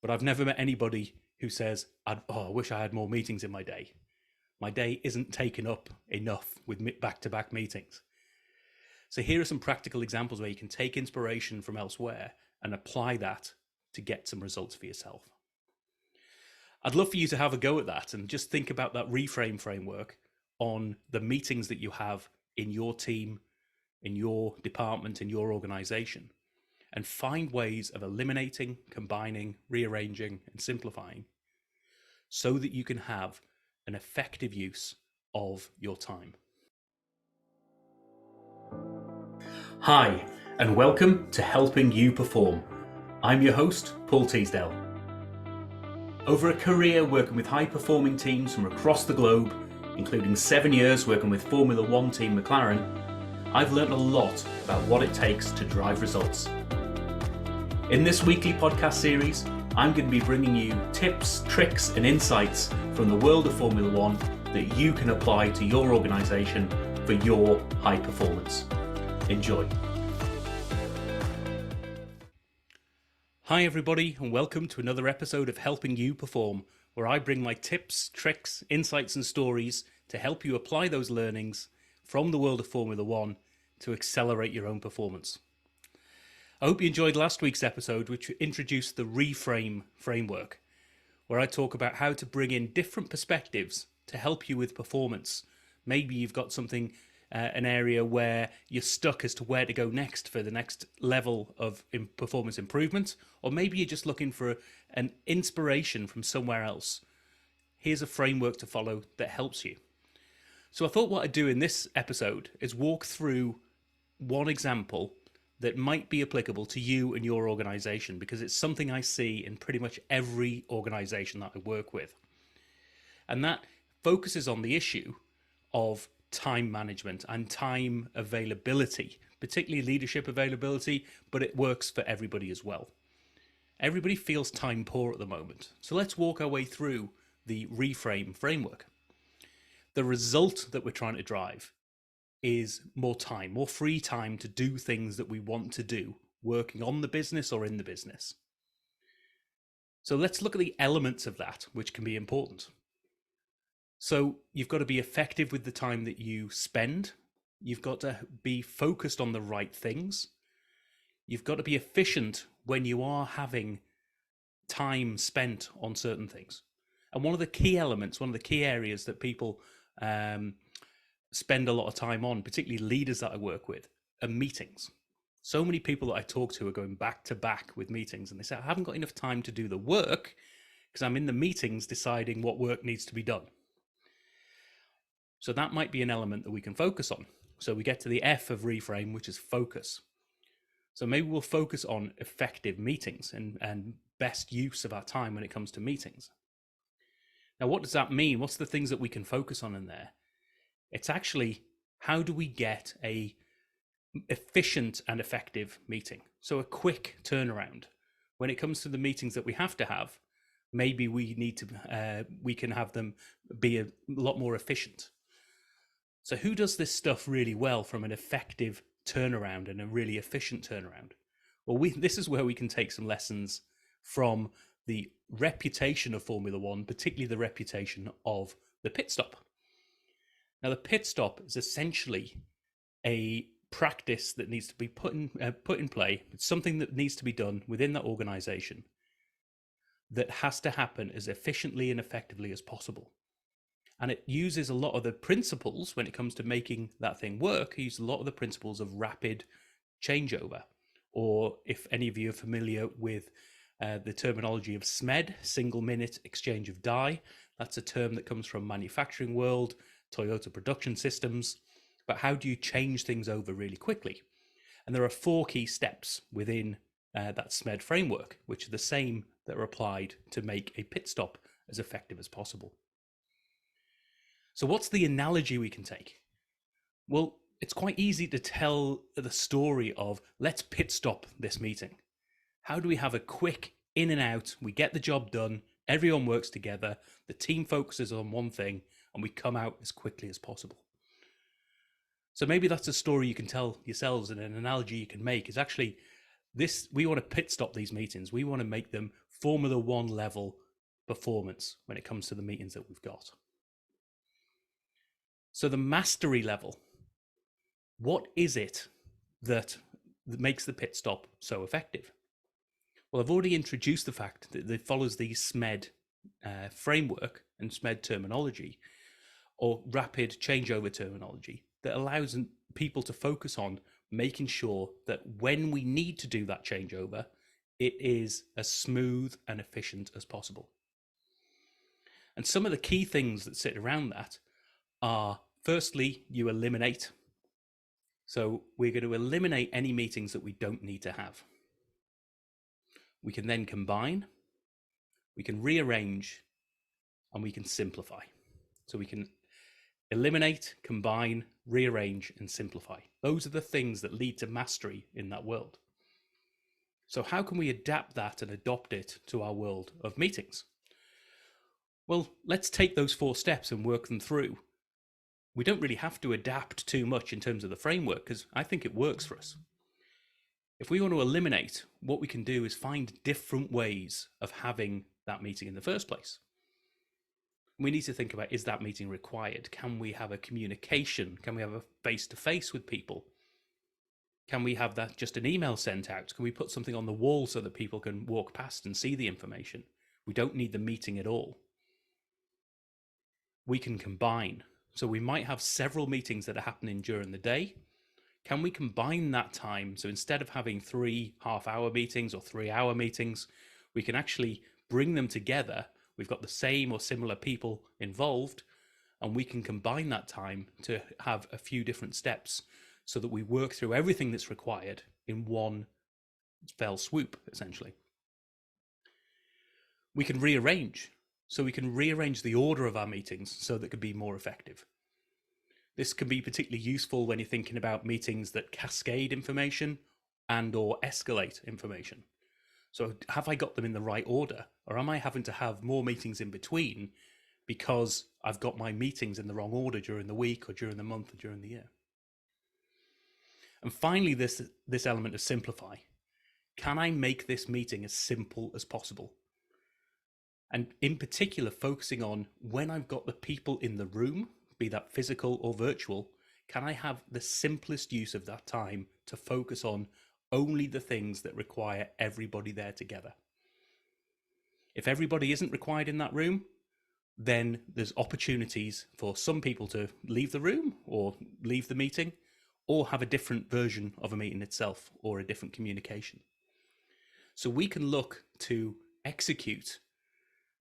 But I've never met anybody who says, I wish I had more meetings in my day. My day isn't taken up enough with back-to-back meetings. So here are some practical examples where you can take inspiration from elsewhere and apply that to get some results for yourself. I'd love for you to have a go at that and just think about that reframe framework on the meetings that you have in your team, in your department, in your organization, and find ways of eliminating, combining, rearranging, and simplifying so that you can have an effective use of your time. Hi, and welcome to Helping You Perform. I'm your host, Paul Teasdale. Over a career working with high-performing teams from across the globe, including 7 years working with Formula One team McLaren, I've learned a lot about what it takes to drive results. In this weekly podcast series, I'm going to be bringing you tips, tricks, and insights from the world of Formula One that you can apply to your organisation for your high performance. Enjoy. Hi everybody, and welcome to another episode of Helping You Perform, where I bring my tips, tricks, insights and stories to help you apply those learnings from the world of Formula One to accelerate your own performance. I hope you enjoyed last week's episode, which introduced the REFRAME framework, where I talk about how to bring in different perspectives to help you with performance. Maybe you've got something, an area where you're stuck as to where to go next for the next level of performance improvement, or maybe you're just looking for an inspiration from somewhere else. Here's a framework to follow that helps you. So I thought what I'd do in this episode is walk through one example that might be applicable to you and your organization, because it's something I see in pretty much every organization that I work with. And that focuses on the issue of time management and time availability, particularly leadership availability, but it works for everybody as well. Everybody feels time poor at the moment. So let's walk our way through the REFRAME framework. The result that we're trying to drive is more time, more free time to do things that we want to do, working on the business or in the business. So let's look at the elements of that, which can be important. So you've got to be effective with the time that you spend. You've got to be focused on the right things. You've got to be efficient when you are having time spent on certain things. And one of the key elements, one of the key areas that people spend a lot of time on, particularly leaders that I work with, are meetings. So many people that I talk to are going back to back with meetings, and they say, I haven't got enough time to do the work because I'm in the meetings deciding what work needs to be done. So that might be an element that we can focus on. So we get to the F of REFRAME, which is focus. So maybe we'll focus on effective meetings and best use of our time when it comes to meetings. Now, what does that mean? What's the things that we can focus on in there? It's actually, how do we get a efficient and effective meeting? So a quick turnaround. When it comes to the meetings that we have to have, maybe we can have them be a lot more efficient. So who does this stuff really well from an effective turnaround and a really efficient turnaround? Well, this is where we can take some lessons from the reputation of Formula One, particularly the reputation of the pit stop. Now, the pit stop is essentially a practice that needs to be put in play. It's something that needs to be done within that organization that has to happen as efficiently and effectively as possible. And it uses a lot of the principles when it comes to making that thing work. It uses a lot of the principles of rapid changeover, or if any of you are familiar with the terminology of SMED, single minute exchange of die, that's a term that comes from manufacturing world, Toyota production systems. But how do you change things over really quickly? And there are 4 key steps within that SMED framework, which are the same that are applied to make a pit stop as effective as possible. So what's the analogy we can take? Well, it's quite easy to tell the story of, let's pit stop this meeting. How do we have a quick in and out? We get the job done. Everyone works together. The team focuses on one thing, and we come out as quickly as possible. So maybe that's a story you can tell yourselves, and an analogy you can make is actually We want to pit stop these meetings. We want to make them Formula One level performance when it comes to the meetings that we've got. So the mastery level, what is it that makes the pit stop so effective? Well, I've already introduced the fact that it follows the SMED framework and SMED terminology, or rapid changeover terminology, that allows people to focus on making sure that when we need to do that changeover, it is as smooth and efficient as possible. And some of the key things that sit around that are, firstly, you eliminate. So we're going to eliminate any meetings that we don't need to have. We can then combine, we can rearrange, and we can simplify. So we can eliminate, combine, rearrange, and simplify. Those are the things that lead to mastery in that world. So how can we adapt that and adopt it to our world of meetings? Well, let's take those 4 steps and work them through. We don't really have to adapt too much in terms of the framework, because I think it works for us. If we want to eliminate, what we can do is find different ways of having that meeting in the first place. We need to think about, is that meeting required? Can we have a communication? Can we have a face-to-face with people? Can we have that just an email sent out? Can we put something on the wall so that people can walk past and see the information? We don't need the meeting at all. We can combine. So we might have several meetings that are happening during the day. Can we combine that time? So instead of having 3 half-hour meetings or 3-hour meetings, we can actually bring them together. We've got the same or similar people involved, and we can combine that time to have a few different steps so that we work through everything that's required in one fell swoop, essentially. We can rearrange. So we can rearrange the order of our meetings so that it can be more effective. This can be particularly useful when you're thinking about meetings that cascade information and or escalate information. So have I got them in the right order, or am I having to have more meetings in between because I've got my meetings in the wrong order during the week or during the month or during the year? And finally, this element of simplify. Can I make this meeting as simple as possible? And in particular, focusing on when I've got the people in the room, be that physical or virtual, can I have the simplest use of that time to focus on only the things that require everybody there together? If everybody isn't required in that room, then there's opportunities for some people to leave the room or leave the meeting, or have a different version of a meeting itself or a different communication. So we can look to execute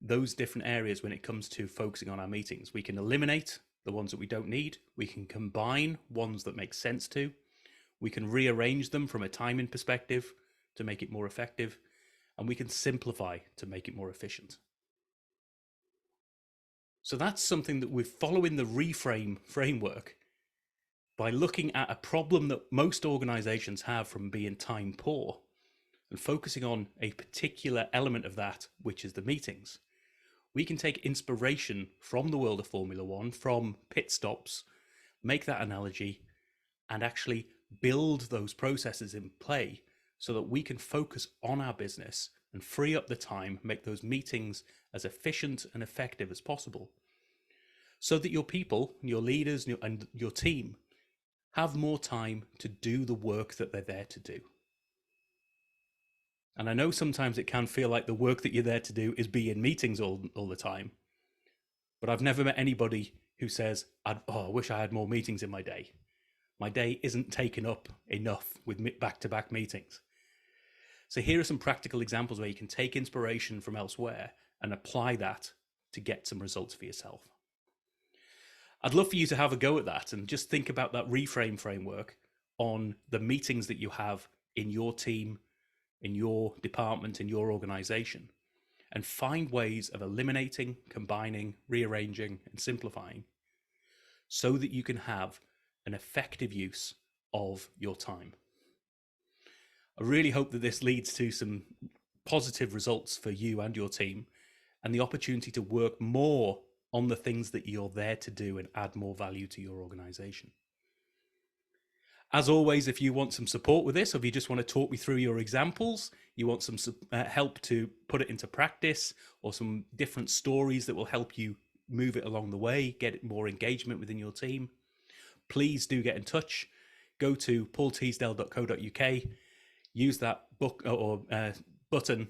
those different areas when it comes to focusing on our meetings. We can eliminate the ones that we don't need. We can combine ones that make sense to. We can rearrange them from a timing perspective to make it more effective. And we can simplify to make it more efficient. So that's something that we're following the REFRAME framework by looking at a problem that most organizations have from being time poor and focusing on a particular element of that, which is the meetings. We can take inspiration from the world of Formula One, from pit stops, make that analogy, and actually build those processes in play so that we can focus on our business and free up the time, make those meetings as efficient and effective as possible, so that your people, your leaders, and your team have more time to do the work that they're there to do. And I know sometimes it can feel like the work that you're there to do is be in meetings all the time. But I've never met anybody who says, I wish I had more meetings in my day. My day isn't taken up enough with back-to-back meetings. So here are some practical examples where you can take inspiration from elsewhere and apply that to get some results for yourself. I'd love for you to have a go at that and just think about that REFRAME framework on the meetings that you have in your team, in your department, in your organization, and find ways of eliminating, combining, rearranging, and simplifying so that you can have an effective use of your time. I really hope that this leads to some positive results for you and your team, and the opportunity to work more on the things that you're there to do and add more value to your organization. As always, if you want some support with this, or if you just want to talk me through your examples, you want some help to put it into practice, or some different stories that will help you move it along the way, get more engagement within your team, please do get in touch. Go to paulteasdale.co.uk, use that book or button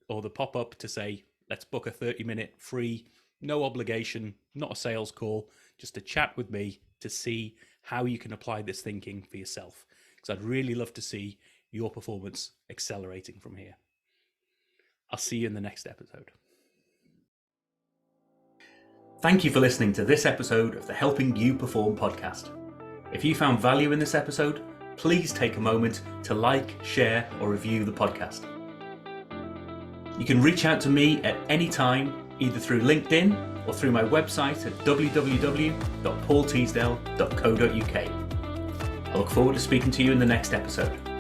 or the pop-up to say, let's book a 30-minute free, no obligation, not a sales call, just a chat with me to see how you can apply this thinking for yourself. Because I'd really love to see your performance accelerating from here. I'll see you in the next episode. Thank you for listening to this episode of the Helping You Perform podcast. If you found value in this episode, please take a moment to like, share, or review the podcast. You can reach out to me at any time, either through LinkedIn or through my website at www.paulteasdale.co.uk. I look forward to speaking to you in the next episode.